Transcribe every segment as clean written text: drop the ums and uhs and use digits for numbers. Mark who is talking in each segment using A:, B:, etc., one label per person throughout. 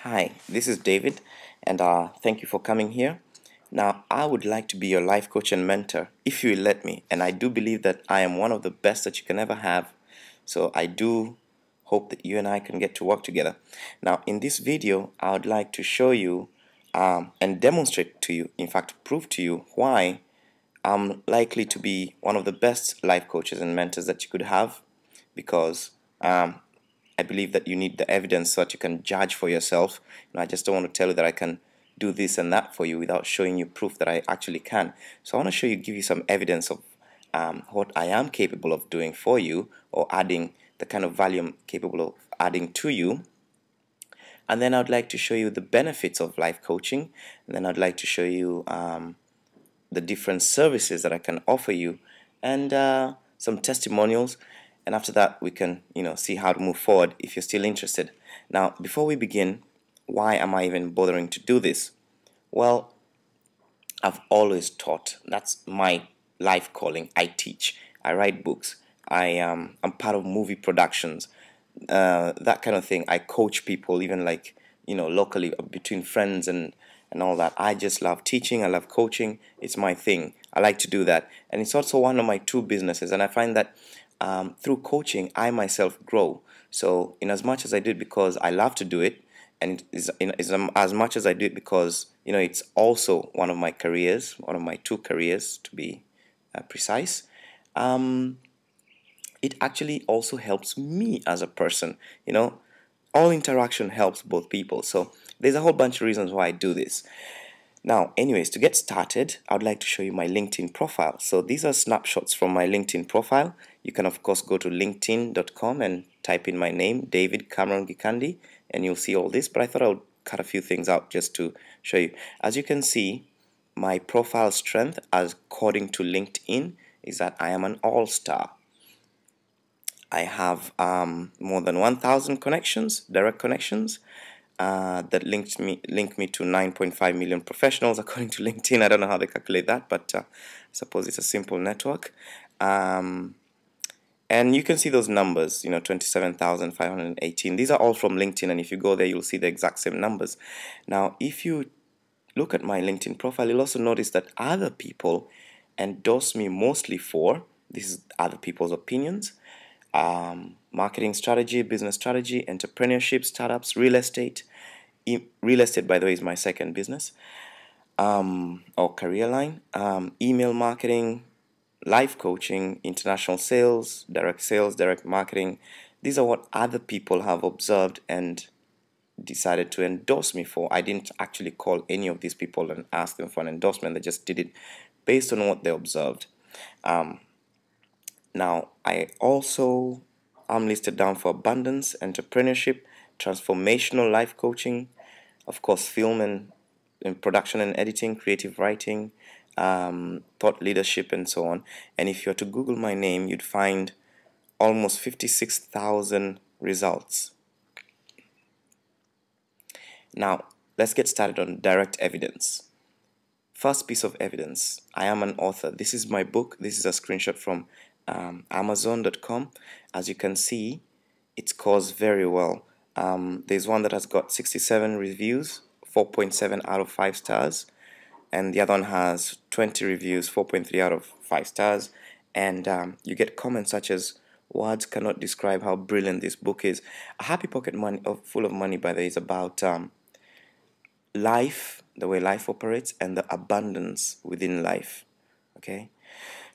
A: Hi, this is David, and thank you for coming here. Now, I would like to be your life coach and mentor if you will let me, and I do believe that I am one of the best that you can ever have. So, I do hope that you and I can get to work together. Now, in this video, I would like to show you and demonstrate to you, in fact, prove to you why I'm likely to be one of the best life coaches and mentors that you could have because I believe that you need the evidence so that you can judge for yourself. I just don't want to tell you that I can do this and that for you without showing you proof that I actually can. So I want to give you some evidence of what I am capable of doing for you, or adding the kind of value I'm capable of adding to you. And then I'd like to show you the benefits of life coaching. And then I'd like to show you the different services that I can offer you, and some testimonials. And after that, we can see how to move forward if you're still interested. Now, before we begin, why am I even bothering to do this? Well, I've always taught. That's my life calling. I teach. I write books. I'm part of movie productions. That kind of thing. I coach people, even like locally, between friends and all that. I just love teaching. I love coaching. It's my thing. I like to do that, and it's also one of my two businesses. And I find that through coaching, I myself grow. So, in as much as I do it because I love to do it, and as much as I do it because it's also one of my careers, one of my two careers to be precise. It actually also helps me as a person. All interaction helps both people. So there's a whole bunch of reasons why I do this. Now, anyways, to get started, I would like to show you my LinkedIn profile. So these are snapshots from my LinkedIn profile. You can, of course, go to linkedin.com and type in my name, David Cameron Gikandi, and you'll see all this. But I thought I would cut a few things out just to show you. As you can see, my profile strength, as according to LinkedIn, is that I am an all-star. I have more than 1,000 connections, direct connections, that link me to 9.5 million professionals according to LinkedIn. I don't know how they calculate that, but I suppose it's a simple network. And you can see those numbers, 27,518. These are all from LinkedIn, and if you go there, you'll see the exact same numbers. Now, if you look at my LinkedIn profile, you'll also notice that other people endorse me mostly for, this is other people's opinions, marketing strategy, business strategy, entrepreneurship, startups, real estate. Real estate, by the way, is my second business or career line. Email marketing, life coaching, international sales, direct marketing. These are what other people have observed and decided to endorse me for. I didn't actually call any of these people and ask them for an endorsement. They just did it based on what they observed. Now, I also am listed down for abundance, entrepreneurship, transformational life coaching, of course, film and production and editing, creative writing, thought leadership, and so on. And if you were to Google my name, you'd find almost 56,000 results. Now, let's get started on direct evidence. First piece of evidence, I am an author. This is my book. This is a screenshot from Amazon.com. As you can see, it scores very well. There's one that has got 67 reviews, 4.7 out of 5 stars, and the other one has 20 reviews, 4.3 out of 5 stars. And you get comments such as, "Words cannot describe how brilliant this book is." A Happy Pocket Money, Full of Money, by the way, is about life, the way life operates, and the abundance within life. Okay,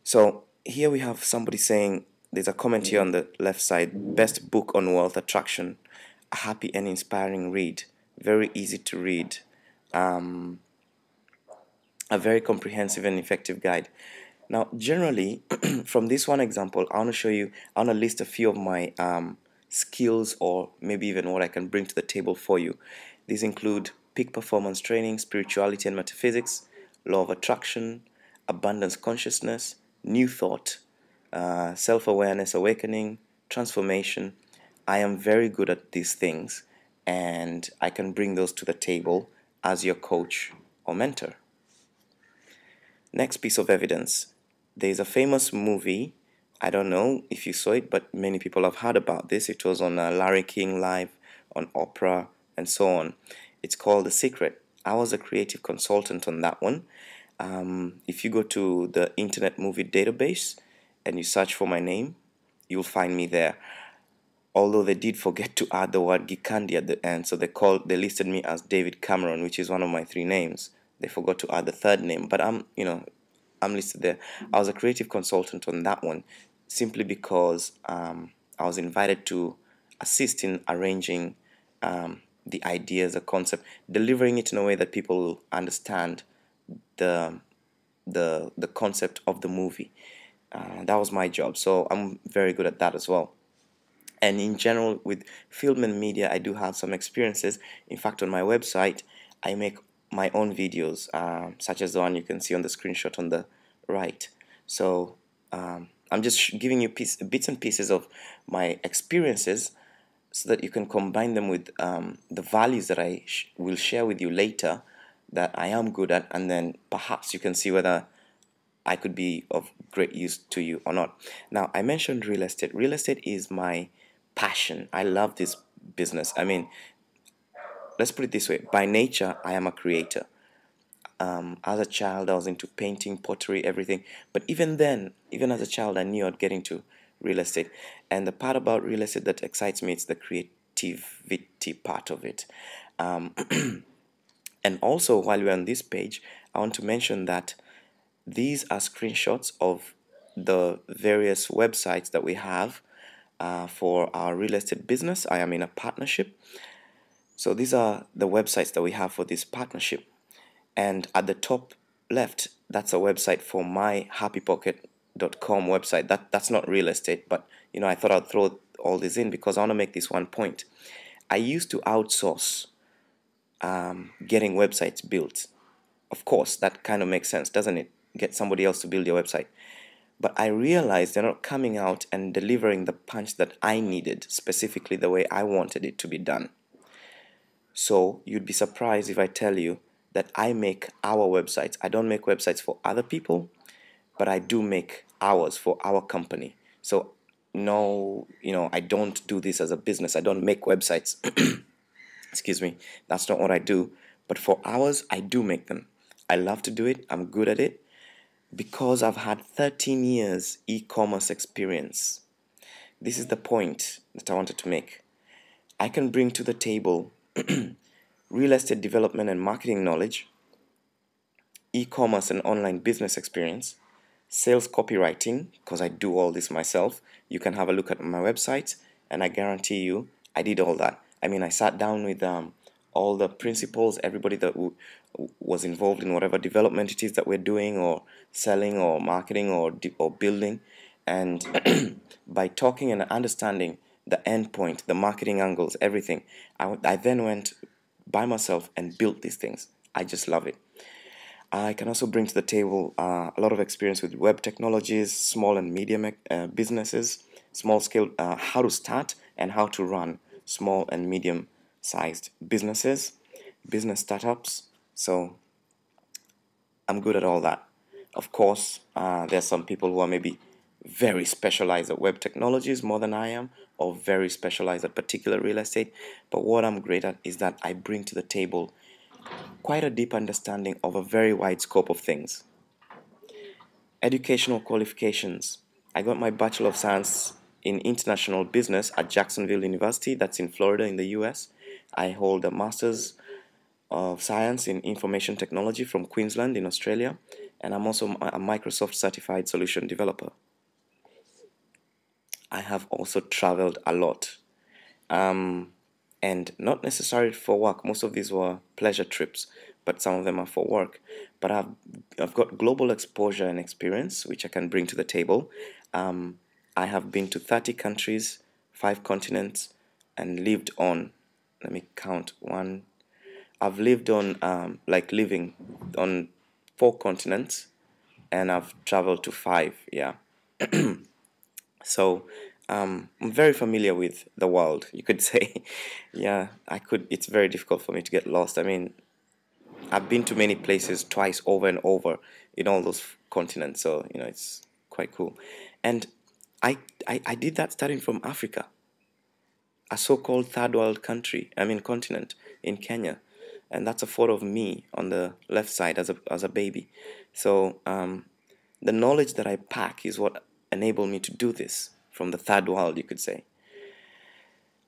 A: so here we have somebody saying, there's a comment here on the left side, best book on wealth attraction, a happy and inspiring read, very easy to read, a very comprehensive and effective guide. Now, generally, from this one example, I want to list a few of my skills, or maybe even what I can bring to the table for you. These include peak performance training, spirituality and metaphysics, law of attraction, abundance consciousness, new thought, self-awareness, awakening, transformation. I am very good at these things, and I can bring those to the table as your coach or mentor. Next piece of evidence. There's a famous movie, I don't know if you saw it, but many people have heard about this. It was on Larry King Live on Oprah and so on. It's called The Secret. I was a creative consultant on that one. If you go to the Internet Movie Database and you search for my name, you'll find me there. Although they did forget to add the word Gikandi at the end, so they listed me as David Cameron, which is one of my three names. They forgot to add the third name, but I'm listed there. I was a creative consultant on that one, simply because I was invited to assist in arranging the ideas, the concept, delivering it in a way that people will understand the the concept of the movie. That was my job, so I'm very good at that as well. And in general, with film and media, I do have some experiences. In fact, on my website, I make my own videos, such as the one you can see on the screenshot on the right. So I'm just giving you bits and pieces of my experiences so that you can combine them with the values that I will share with you later that I am good at, and then perhaps you can see whether I could be of great use to you or not. Now, I mentioned real estate. Real estate is my passion. I love this business. I mean, let's put it this way. By nature, I am a creator. As a child, I was into painting, pottery, everything. But even then, even as a child, I knew I'd get into real estate. And the part about real estate that excites me is the creativity part of it. And also, while we're on this page, I want to mention that these are screenshots of the various websites that we have for our real estate business. I am in a partnership. So these are the websites that we have for this partnership. And at the top left, that's a website for my happypocket.com website. That's not real estate, but I thought I'd throw all this in because I want to make this one point. I used to outsource getting websites built. Of course, that kind of makes sense, doesn't it? Get somebody else to build your website. But I realized they're not coming out and delivering the punch that I needed, specifically the way I wanted it to be done. So you'd be surprised if I tell you that I make our websites. I don't make websites for other people, but I do make ours for our company. So no, I don't do this as a business. I don't make websites. Excuse me. That's not what I do. But for ours, I do make them. I love to do it. I'm good at it because I've had 13 years e-commerce experience. This is the point that I wanted to make. I can bring to the table real estate development and marketing knowledge, e-commerce and online business experience, sales copywriting, because I do all this myself. You can have a look at my website, and I guarantee you I did all that. I mean, I sat down with all the principals, everybody that was involved in whatever development it is that we're doing, or selling, or marketing, or building. And by talking and understanding the end point, the marketing angles, everything, I then went by myself and built these things. I just love it. I can also bring to the table a lot of experience with web technologies, small and medium businesses, small scale, how to start and how to run small and medium sized businesses, business startups. So I'm good at all that. Of course, there's some people who are maybe very specialized at web technologies more than I am, or very specialized at particular real estate. But what I'm great at is that I bring to the table quite a deep understanding of a very wide scope of things. Educational qualifications. I got my Bachelor of Science in International Business at Jacksonville University, that's in Florida in the US. I hold a Master's of Science in Information Technology from Queensland in Australia, and I'm also a Microsoft Certified Solution Developer. I have also traveled a lot, and not necessarily for work. Most of these were pleasure trips, but some of them are for work. But I've got global exposure and experience, which I can bring to the table. I have been to 30 countries, 5 continents, and lived on, let me count, I've lived on, living on 4 continents, and I've traveled to 5, yeah. So I'm very familiar with the world, you could say. Yeah, it's very difficult for me to get lost. I mean, I've been to many places twice over and over in all those continents, so it's quite cool. And I did that starting from Africa. a so-called third world country, I mean continent, in Kenya. And that's a photo of me on the left side as a baby. So the knowledge that I pack is what enabled me to do this from the third world, you could say.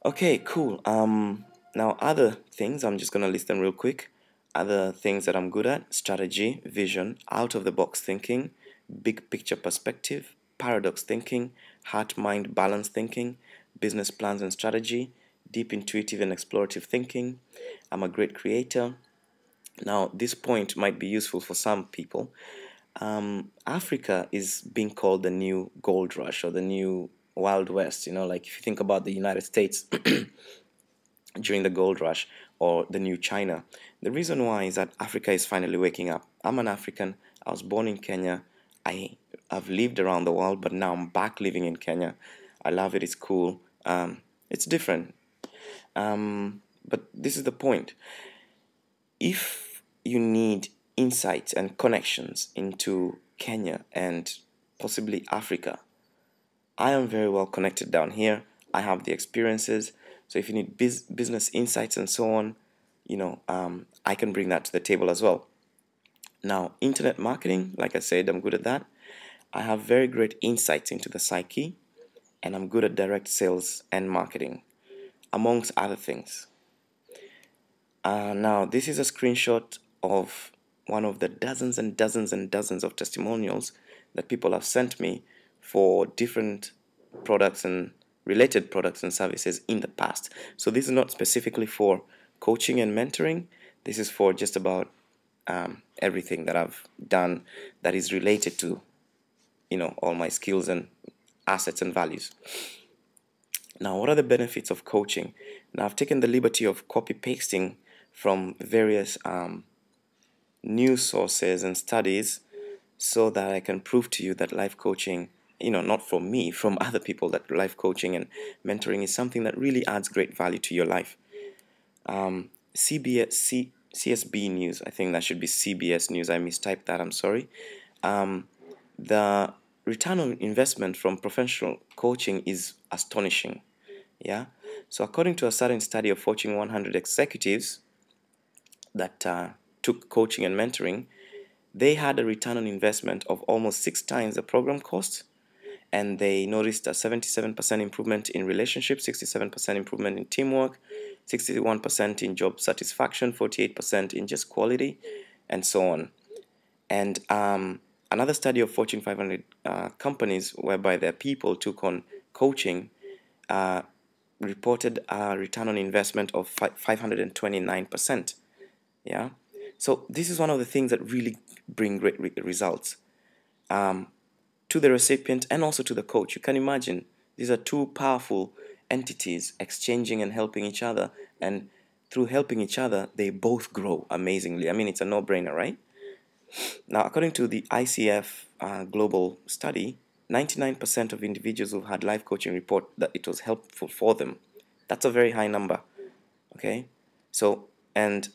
A: Okay, cool. Now other things, I'm just gonna list them real quick. Other things that I'm good at: strategy, vision, out of the box thinking, big picture perspective, paradox thinking, heart mind balance thinking, business plans and strategy, deep intuitive and explorative thinking. I'm a great creator. Now, this point might be useful for some people. Africa is being called the new gold rush or the new Wild West. Like if you think about the United States during the gold rush or the new China. The reason why is that Africa is finally waking up. I'm an African. I was born in Kenya. I've lived around the world, but now I'm back living in Kenya. I love it. It's cool. It's different. But this is the point. If you need insights and connections into Kenya and possibly Africa, I am very well connected down here. I have the experiences. So if you need business insights and so on, I can bring that to the table as well. Now, internet marketing, like I said, I'm good at that. I have very great insights into the psyche, and I'm good at direct sales and marketing, amongst other things. Now, this is a screenshot of one of the dozens and dozens and dozens of testimonials that people have sent me for different products and related products and services in the past. So this is not specifically for coaching and mentoring. This is for just about everything that I've done that is related to, all my skills and assets and values. Now, what are the benefits of coaching? Now, I've taken the liberty of copy pasting from various news sources and studies so that I can prove to you that life coaching, not from me, from other people, that life coaching and mentoring is something that really adds great value to your life. CSB News, I think that should be CBS News. I mistyped that, I'm sorry. The return on investment from professional coaching is astonishing. Yeah. So according to a certain study of Fortune 100 executives that took coaching and mentoring, they had a return on investment of almost 6 times the program cost, and they noticed a 77% improvement in relationships, 67% improvement in teamwork, 61% in job satisfaction, 48% in just quality, and so on. And another study of Fortune 500 companies whereby their people took on coaching reported a return on investment of 529%. Yeah. So this is one of the things that really bring great results to the recipient and also to the coach. You can imagine these are two powerful entities exchanging and helping each other, and through helping each other, they both grow amazingly. I mean, it's a no-brainer, right? Now, according to the ICF global study, 99% of individuals who had life coaching report that it was helpful for them. That's a very high number. Okay, so and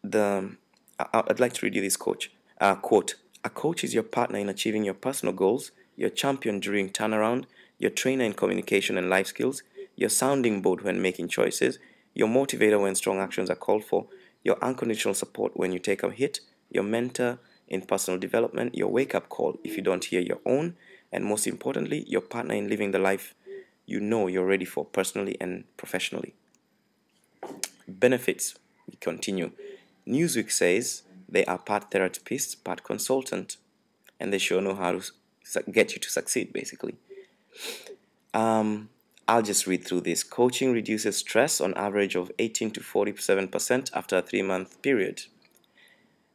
A: I'd like to read you this quote. A coach is your partner in achieving your personal goals, your champion during turnaround, your trainer in communication and life skills, your sounding board when making choices, your motivator when strong actions are called for, your unconditional support when you take a hit, your mentor in personal development, your wake-up call if you don't hear your own, and most importantly, your partner in living the life you know you're ready for personally and professionally. Benefits. We continue. Newsweek says they are part therapist, part consultant, and they sure know how to get you to succeed, basically. I'll just read through this. Coaching reduces stress on average of 18 to 47% after a 3-month period.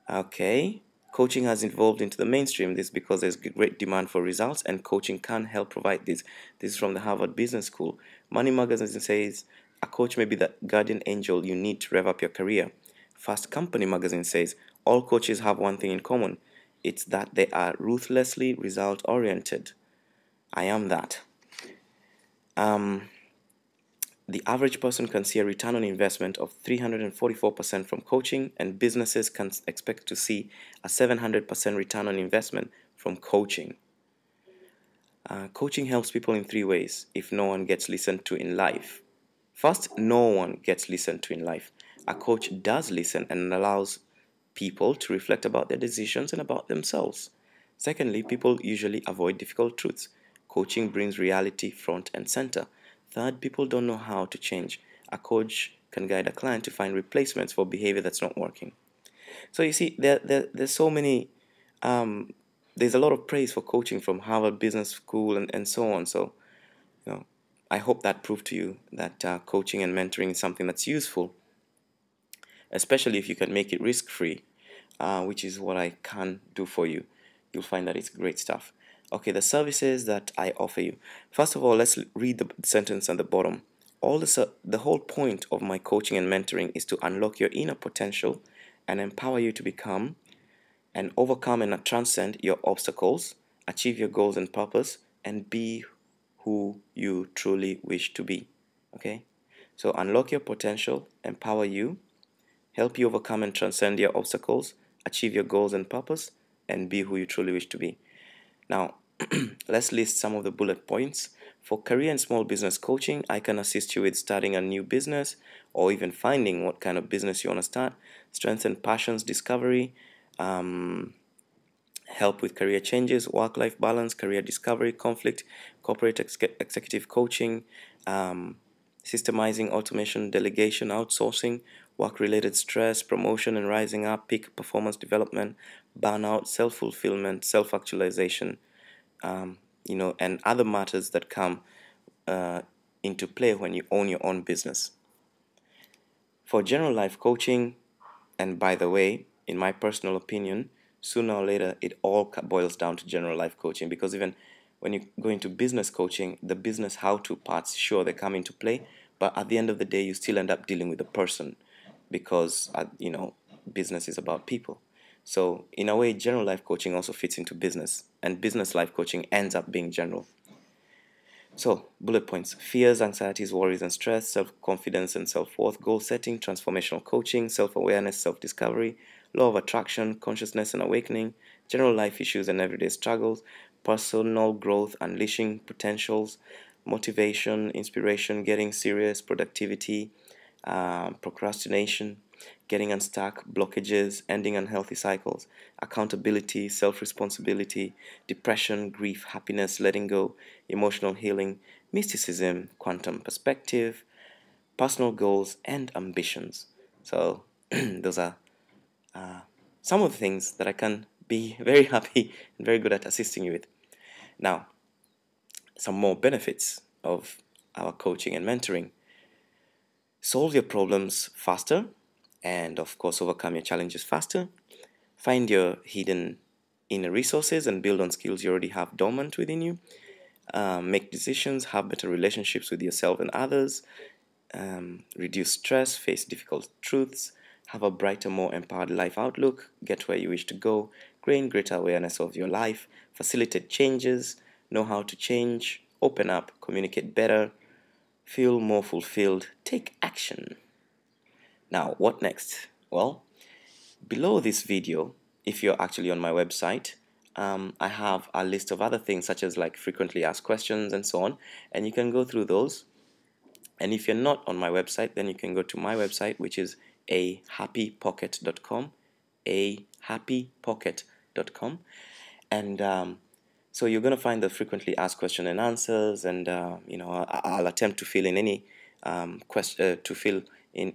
A: Okay. Coaching has evolved into the mainstream. This is because there's great demand for results, and coaching can help provide this. This is from the Harvard Business School. Money Magazine says a coach may be the guardian angel you need to rev up your career. Fast Company Magazine says all coaches have one thing in common. It's that they are ruthlessly result-oriented. I am that. The average person can see a return on investment of 344% from coaching, and businesses can expect to see a 700% return on investment from coaching. Coaching helps people in 3 ways if no one gets listened to in life. First, no one gets listened to in life. A coach does listen and allows people to reflect about their decisions and about themselves. Secondly, people usually avoid difficult truths. Coaching brings reality front and center. Third, people don't know how to change. A coach can guide a client to find replacements for behavior that's not working. So you see, there's so many, there's a lot of praise for coaching from Harvard Business School and so on. So, you know, I hope that proved to you that coaching and mentoring is something that's useful, especially if you can make it risk-free, which is what I can do for you. You'll find that it's great stuff. Okay, the services that I offer you. First of all, let's read the sentence at the bottom. The whole point of my coaching and mentoring is to unlock your inner potential and empower you to become and overcome and transcend your obstacles, achieve your goals and purpose, and be who you truly wish to be. Okay? So unlock your potential, empower you, help you overcome and transcend your obstacles, achieve your goals and purpose, and be who you truly wish to be. Now, let's list some of the bullet points. For career and small business coaching, I can assist you with starting a new business or even finding what kind of business you want to start, strengthen passions discovery, help with career changes, work-life balance, career discovery, conflict, corporate executive coaching, systemizing, automation, delegation, outsourcing, work-related stress, promotion and rising up, peak performance development, burnout, self-fulfillment, self-actualization, and other matters that come into play when you own your own business. For general life coaching, and by the way, in my personal opinion, sooner or later, it all boils down to general life coaching, because even when you go into business coaching, the business how-to parts, sure, they come into play, but at the end of the day, you still end up dealing with the person because, business is about people. So in a way, general life coaching also fits into business, and business life coaching ends up being general. So, bullet points: fears, anxieties, worries, and stress, self-confidence and self-worth, goal setting, transformational coaching, self-awareness, self-discovery, law of attraction, consciousness and awakening, general life issues and everyday struggles, personal growth, unleashing potentials, motivation, inspiration, getting serious, productivity, procrastination, getting unstuck, blockages, ending unhealthy cycles, accountability, self-responsibility, depression, grief, happiness, letting go, emotional healing, mysticism, quantum perspective, personal goals, and ambitions. So those are some of the things that I can be very happy and very good at assisting you with. Now, some more benefits of our coaching and mentoring. Solve your problems faster, and of course overcome your challenges faster. Find your hidden inner resources and build on skills you already have dormant within you. Make decisions, have better relationships with yourself and others, reduce stress, face difficult truths, have a brighter, more empowered life outlook, get where you wish to go, gain greater awareness of your life, facilitate changes, know how to change, open up, communicate better, feel more fulfilled, take action. Now, what next? Well, below this video, if you're actually on my website, I have a list of other things such as like frequently asked questions and so on, and you can go through those. And if you're not on my website, then you can go to my website, which is ahappypocket.com, ahappypocket.com, and so you're going to find the frequently asked question and answers, and I'll attempt to fill in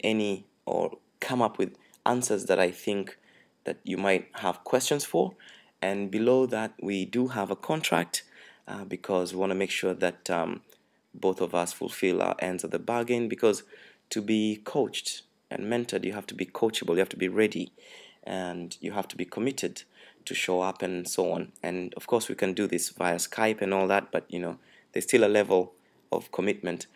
A: any or come up with answers that I think that you might have questions for. And below that, we do have a contract because we want to make sure that both of us fulfill our ends of the bargain, because to be coached and mentored, you have to be coachable, you have to be ready, and you have to be committed to show up and so on. And of course, we can do this via Skype and all that, but there's still a level of commitment.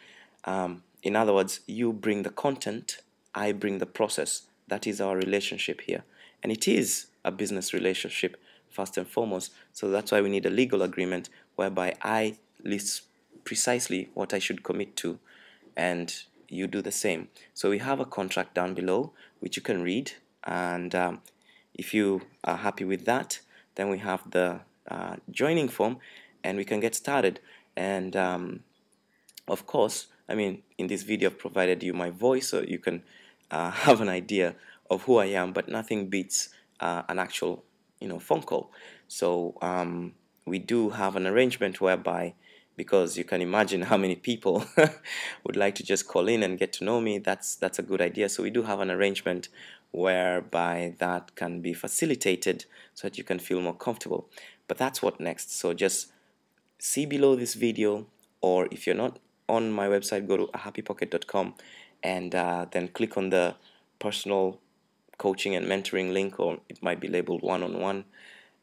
A: In other words, you bring the content, I bring the process. That is our relationship here. And it is a business relationship first and foremost. So that's why we need a legal agreement whereby I list precisely what I should commit to, and you do the same. So we have a contract down below which you can read, and if you are happy with that, then we have the joining form and we can get started. And of course, I mean, in this video I've provided you my voice so you can have an idea of who I am, but nothing beats an actual, phone call. So we do have an arrangement whereby, because you can imagine how many people would like to just call in and get to know me. That's a good idea. So we do have an arrangement whereby that can be facilitated so that you can feel more comfortable. But that's what next. So just see below this video, or if you're not on my website, go to ahappypocket.com and then click on the personal coaching and mentoring link, or it might be labeled one-on-one.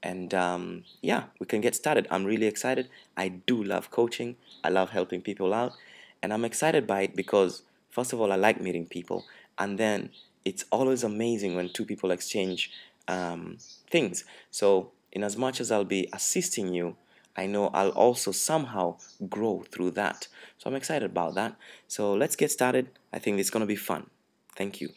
A: And yeah, we can get started. I'm really excited. I do love coaching. I love helping people out, and I'm excited by it because, first of all, I like meeting people, and then it's always amazing when two people exchange things. So in as much as I'll be assisting you, I know I'll also somehow grow through that. So I'm excited about that. So let's get started. I think it's going to be fun. Thank you.